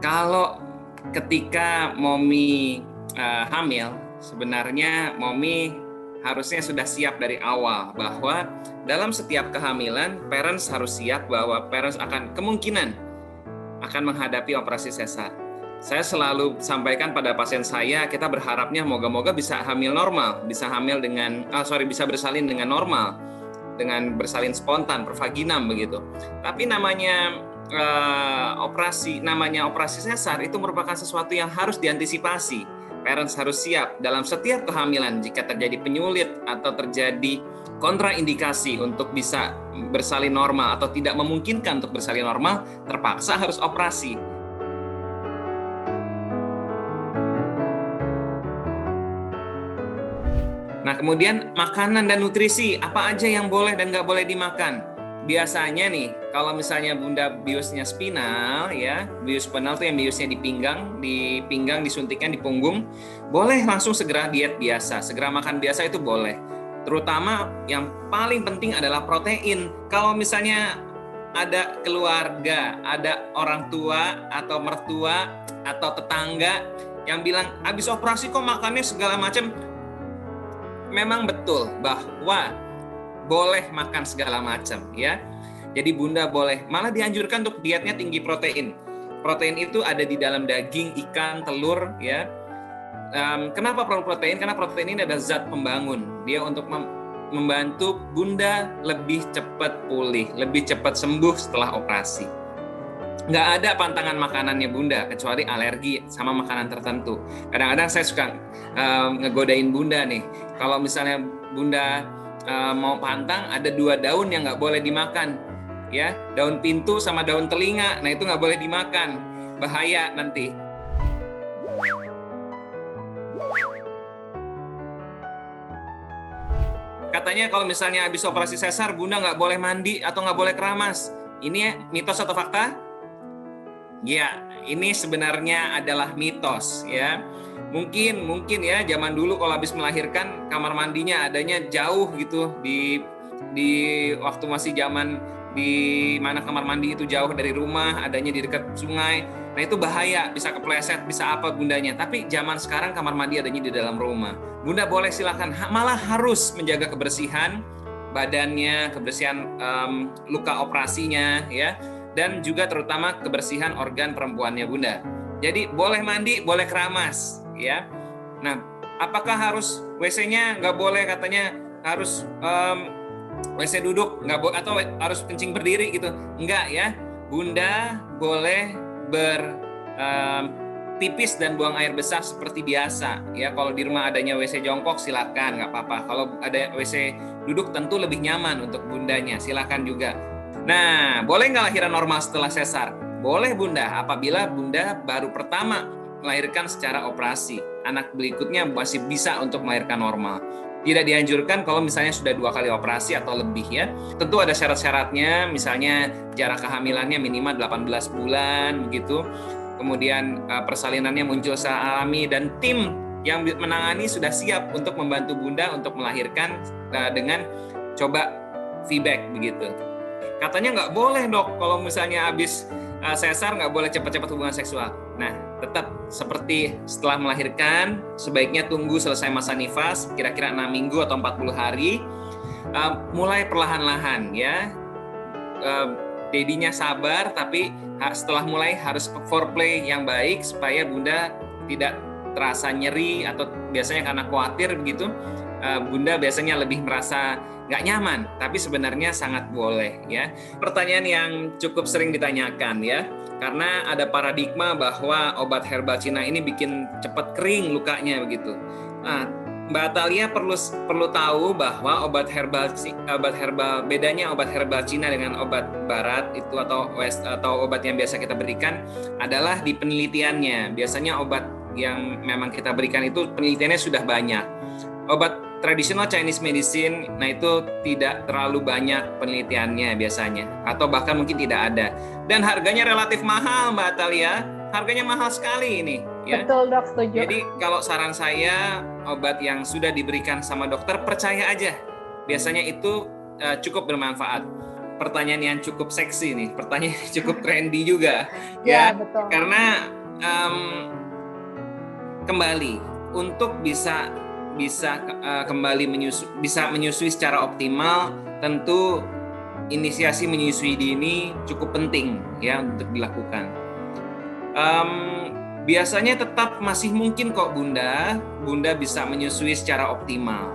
Kalau ketika Momi hamil, sebenarnya Momi harusnya sudah siap dari awal bahwa dalam setiap kehamilan, parents harus siap bahwa parents akan kemungkinan akan menghadapi operasi sesar. Saya selalu sampaikan pada pasien saya, kita berharapnya moga-moga bisa hamil normal, bisa bisa bersalin dengan normal, dengan bersalin spontan, per vaginam begitu. Tapi namanya operasi sesar itu merupakan sesuatu yang harus diantisipasi. Parents harus siap dalam setiap kehamilan jika terjadi penyulit atau terjadi kontraindikasi untuk bisa bersalin normal atau tidak memungkinkan untuk bersalin normal, terpaksa harus operasi. Nah, kemudian makanan dan nutrisi, apa aja yang boleh dan nggak boleh dimakan? Biasanya nih, kalau misalnya Bunda biusnya spinal, ya, bius spinal itu yang biusnya di pinggang disuntikkan di punggung, boleh langsung segera diet biasa, segera makan biasa itu boleh. Terutama yang paling penting adalah protein. Kalau misalnya ada keluarga, ada orang tua atau mertua atau tetangga yang bilang habis operasi kok makannya segala macam, memang betul bahwa boleh makan segala macam, ya. Jadi Bunda boleh, malah dianjurkan untuk dietnya tinggi protein. Protein itu ada di dalam daging, ikan, telur, ya. Kenapa perlu protein? Karena protein ini adalah zat pembangun. Dia untuk membantu Bunda lebih cepat pulih, lebih cepat sembuh setelah operasi. Nggak ada pantangan makanannya Bunda, kecuali alergi sama makanan tertentu. Kadang-kadang saya suka ngegodain Bunda nih. Kalau misalnya Bunda mau pantang, ada 2 daun yang nggak boleh dimakan, ya, daun pintu sama daun telinga. Nah, itu nggak boleh dimakan, bahaya nanti. Katanya kalau misalnya habis operasi sesar, Bunda nggak boleh mandi atau nggak boleh keramas. Ini mitos atau fakta? Ya, ini sebenarnya adalah mitos, ya. Mungkin ya zaman dulu kalau habis melahirkan kamar mandinya adanya jauh gitu di waktu masih zaman di mana kamar mandi itu jauh dari rumah, adanya di dekat sungai. Nah, itu bahaya, bisa kepleset, bisa apa Bundanya. Tapi zaman sekarang kamar mandi adanya di dalam rumah. Bunda boleh silakan, malah harus menjaga kebersihan badannya, kebersihan luka operasinya, ya. Dan juga terutama kebersihan organ perempuannya Bunda. Jadi boleh mandi, boleh keramas, ya. Nah, apakah harus WC-nya nggak boleh, katanya harus WC duduk, nggak boleh, atau harus kencing berdiri gitu? Enggak, ya. Bunda boleh pipis dan buang air besar seperti biasa, ya. Kalau di rumah adanya WC jongkok silakan, nggak apa-apa. Kalau ada WC duduk tentu lebih nyaman untuk Bundanya, silakan juga. Nah, boleh nggak lahiran normal setelah sesar? Boleh Bunda, apabila Bunda baru pertama melahirkan secara operasi. Anak berikutnya masih bisa untuk melahirkan normal. Tidak dianjurkan kalau misalnya sudah 2 kali operasi atau lebih, ya. Tentu ada syarat-syaratnya, misalnya jarak kehamilannya minimal 18 bulan, begitu. Kemudian persalinannya muncul secara alami, dan tim yang menangani sudah siap untuk membantu Bunda untuk melahirkan dengan coba VBAC, begitu. Katanya nggak boleh dok, kalau misalnya habis sesar nggak boleh cepat-cepat hubungan seksual. Nah, tetap seperti setelah melahirkan, sebaiknya tunggu selesai masa nifas, kira-kira 6 minggu atau 40 hari, mulai perlahan-lahan, ya. Dedinya sabar, tapi setelah mulai harus foreplay yang baik, supaya Bunda tidak terasa nyeri, atau biasanya karena khawatir begitu, Bunda biasanya lebih merasa nggak nyaman, tapi sebenarnya sangat boleh, ya. Pertanyaan yang cukup sering ditanyakan, ya, karena ada paradigma bahwa obat herbal Cina ini bikin cepat kering lukanya begitu. Nah, Mbak Atalia perlu tahu bahwa obat herbal bedanya obat herbal Cina dengan obat Barat itu atau obat yang biasa kita berikan adalah di penelitiannya. Biasanya obat yang memang kita berikan itu penelitiannya sudah banyak. Obat tradisional Chinese medicine, nah itu tidak terlalu banyak penelitiannya biasanya, atau bahkan mungkin tidak ada. Dan harganya relatif mahal, Mbak Atalia. Harganya mahal sekali ini. Ya. Betul dok, setuju. Jadi kalau saran saya, obat yang sudah diberikan sama dokter, percaya aja. Biasanya itu cukup bermanfaat. pertanyaan yang cukup seksi nih, pertanyaan yang cukup trendy juga, Ya, ya. betul. Karena kembali untuk bisa kembali bisa menyusui secara optimal, tentu inisiasi menyusui dini cukup penting ya untuk dilakukan. Biasanya tetap masih mungkin kok Bunda bisa menyusui secara optimal.